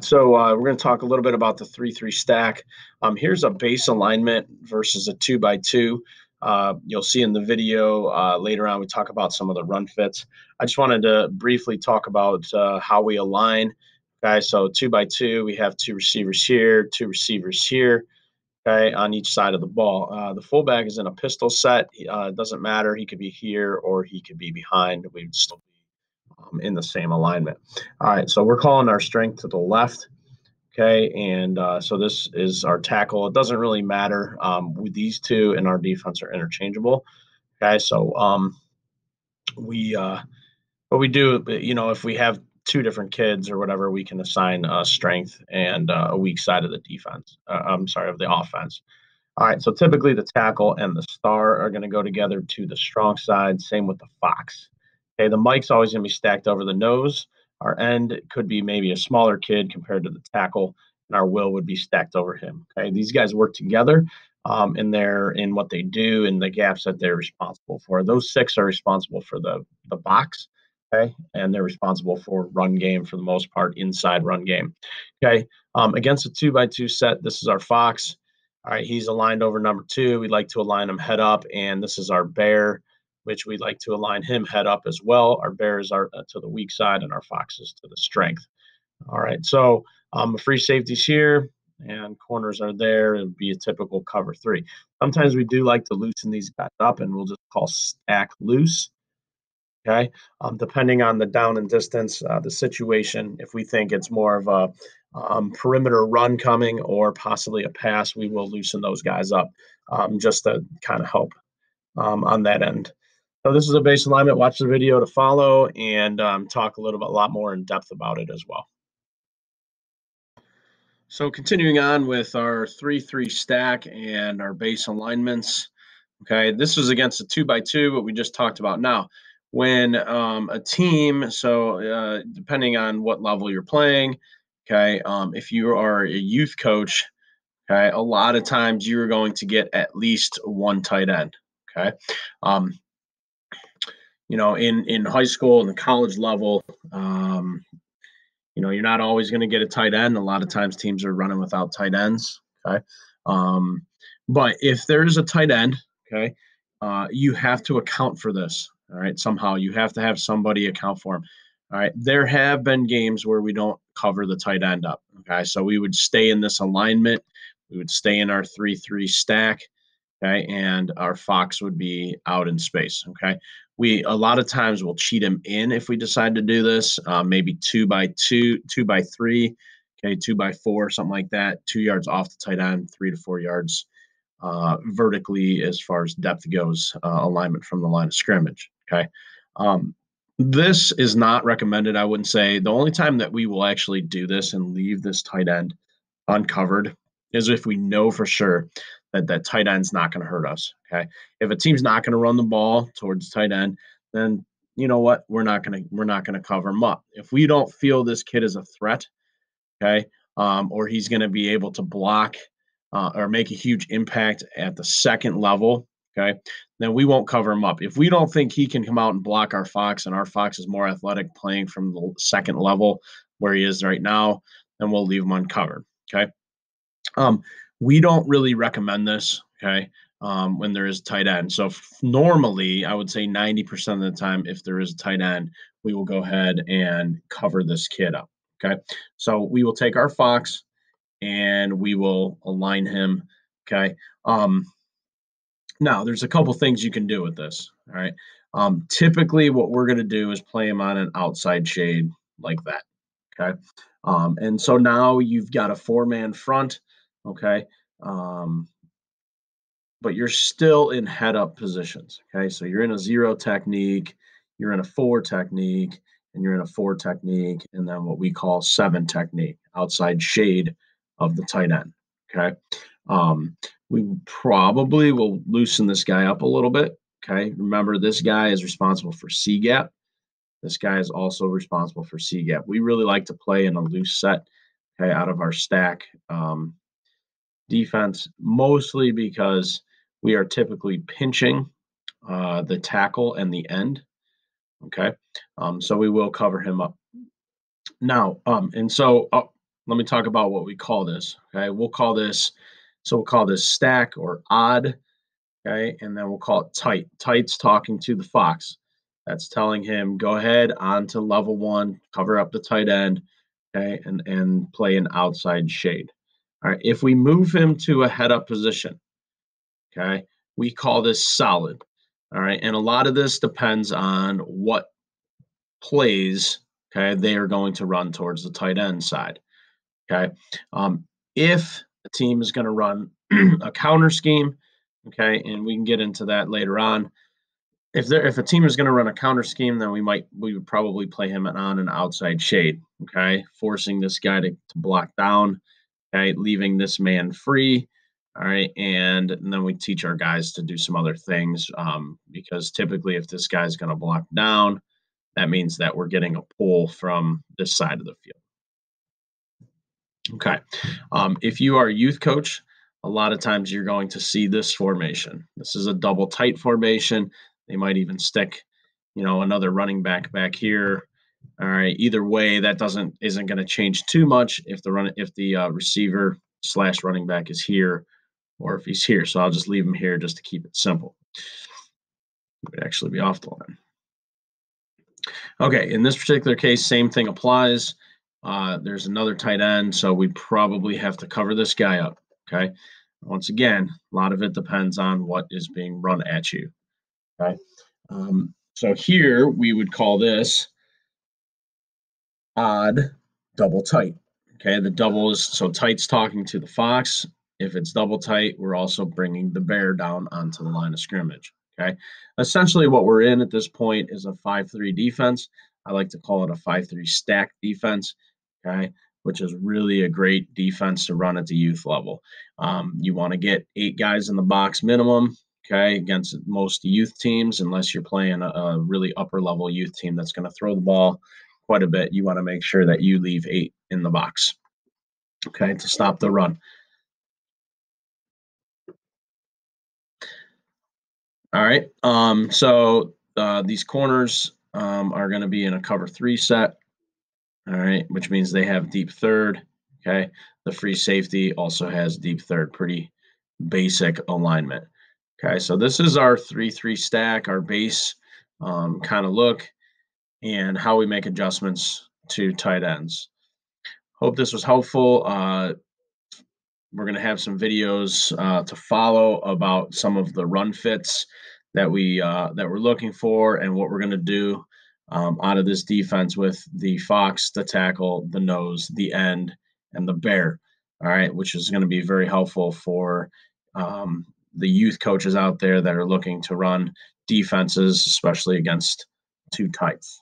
So we're going to talk a little bit about the 3-3 stack. Here's a base alignment versus a 2x2. You'll see in the video later on we talk about some of the run fits. I just wanted to briefly talk about how we align. Okay, so 2x2, we have two receivers here, two receivers here. Okay, on each side of the ball. The fullback is in a pistol set. It doesn't matter. He could be here or he could be behind. We would still be in the same alignment. All right, so we're calling our strength to the left. Okay, and so this is our tackle. It doesn't really matter. With these two and our defense are interchangeable. Okay, so we what we do, if we have two different kids or whatever, we can assign strength and a weak side of the defense. I'm sorry, of the offense. All right, so typically the tackle and the star are going to go together to the strong side. Same with the fox. Okay, the mic's always going to be stacked over the nose. Our end could be maybe a smaller kid compared to the tackle, and our will would be stacked over him. Okay, these guys work together in what they do and the gaps that they're responsible for. Those six are responsible for the box. Okay, and they're responsible for run game for the most part, inside run game. Okay, against a 2x2 set, this is our fox. All right, he's aligned over number two. We'd like to align him head up, and this is our bear, which we'd like to align him head up as well. Our bears are to the weak side, and our foxes to the strength. All right, so free safeties here, and corners are there. It would be a typical cover three. Sometimes we do like to loosen these guys up, and we'll just call stack loose. Okay, depending on the down and distance, the situation. If we think it's more of a perimeter run coming or possibly a pass, we will loosen those guys up just to kind of help on that end. So this is a base alignment. Watch the video to follow and talk a lot more in depth about it as well. So continuing on with our 3-3 stack and our base alignments. Okay, this was against a 2x2, what we just talked about. Now, when a team, so depending on what level you're playing, okay, if you are a youth coach, okay, a lot of times you're going to get at least one tight end. Okay, um, in high school and the college level, you're not always going to get a tight end. A lot of times teams are running without tight ends. Okay. Um, but if there is a tight end, okay, you have to account for this. All right. Somehow you have to have somebody account for him. All right. There have been games where we don't cover the tight end up. Okay. So we would stay in this alignment. We would stay in our 3-3 stack. Okay. And our fox would be out in space. Okay. We a lot of times will cheat him in if we decide to do this. Maybe 2x2, 2x3, okay, 2x4, something like that. 2 yards off the tight end, 3 to 4 yards vertically as far as depth goes, alignment from the line of scrimmage. Okay. This is not recommended. I wouldn't say the only time that we will actually do this and leave this tight end uncovered is if we know for sure that that tight end's not going to hurt us. Okay. If a team's not going to run the ball towards the tight end, then you know what? We're not gonna cover him up. If we don't feel this kid is a threat, okay, or he's going to be able to block or make a huge impact at the second level, okay, then we won't cover him up. If we don't think he can come out and block our fox, and our fox is more athletic playing from the second level where he is right now, then we'll leave him uncovered. Okay. We don't really recommend this, okay, when there is a tight end. So normally, I would say 90% of the time, if there is a tight end, we will go ahead and cover this kid up, okay? So we will take our fox and we will align him, okay? Now, there's a couple things you can do with this, all right? Typically, what we're going to do is play him on an outside shade like that, okay? And so now you've got a four-man front, okay? Um, but you're still in head up positions. Okay. So you're in a zero technique, you're in a four technique, and you're in a four technique, and then what we call seven technique, outside shade of the tight end. Okay. We probably will loosen this guy up a little bit. Okay. Remember, this guy is responsible for C gap. This guy is also responsible for C gap. We really like to play in a loose set, okay, out of our stack. Defense, mostly because we are typically pinching the tackle and the end. Okay. So we will cover him up. Now, and so let me talk about what we call this. Okay, we'll call this stack or odd. Okay, and then we'll call it tight. Tight's talking to the fox. That's telling him go ahead on to level one, cover up the tight end, okay, and play an outside shade. All right, if we move him to a head up position, okay, we call this solid. All right, and a lot of this depends on what plays, okay, they are going to run towards the tight end side. Okay, if a team is going to run a counter scheme, okay, and we can get into that later on. If a team is going to run a counter scheme, then we would probably play him on an outside shade, okay, forcing this guy to block down, okay, leaving this man free. All right, and then we teach our guys to do some other things because typically, if this guy's going to block down, that means that we're getting a pull from this side of the field. Okay. If you are a youth coach, a lot of times you're going to see this formation. This is a double tight formation. They might even stick, another running back here. All right. Either way, that isn't going to change too much if the receiver / running back is here or if he's here. So I'll just leave him here just to keep it simple. It would actually be off the line. Okay. In this particular case, same thing applies. There's another tight end, so we probably have to cover this guy up. Okay. Once again, a lot of it depends on what is being run at you. Okay. So here we would call this odd double tight. Okay. The double is so tight's talking to the fox. If it's double tight, we're also bringing the bear down onto the line of scrimmage. Okay. Essentially, what we're in at this point is a 5-3 defense. I like to call it a 5-3 stack defense. Okay, which is really a great defense to run at the youth level. You want to get 8 guys in the box minimum, okay, against most youth teams, unless you're playing a really upper level youth team that's going to throw the ball quite a bit. You want to make sure that you leave 8 in the box, okay, to stop the run. All right, so these corners are going to be in a cover 3 set. All right, which means they have deep third. Okay, the free safety also has deep third. Pretty basic alignment. Okay, so this is our 3-3 stack, our base kind of look, and how we make adjustments to tight ends. Hope this was helpful. We're going to have some videos to follow about some of the run fits that we're looking for and what we're going to do out of this defense with the fox, the tackle, the nose, the end, and the bear. All right, which is going to be very helpful for the youth coaches out there that are looking to run defenses, especially against two tights.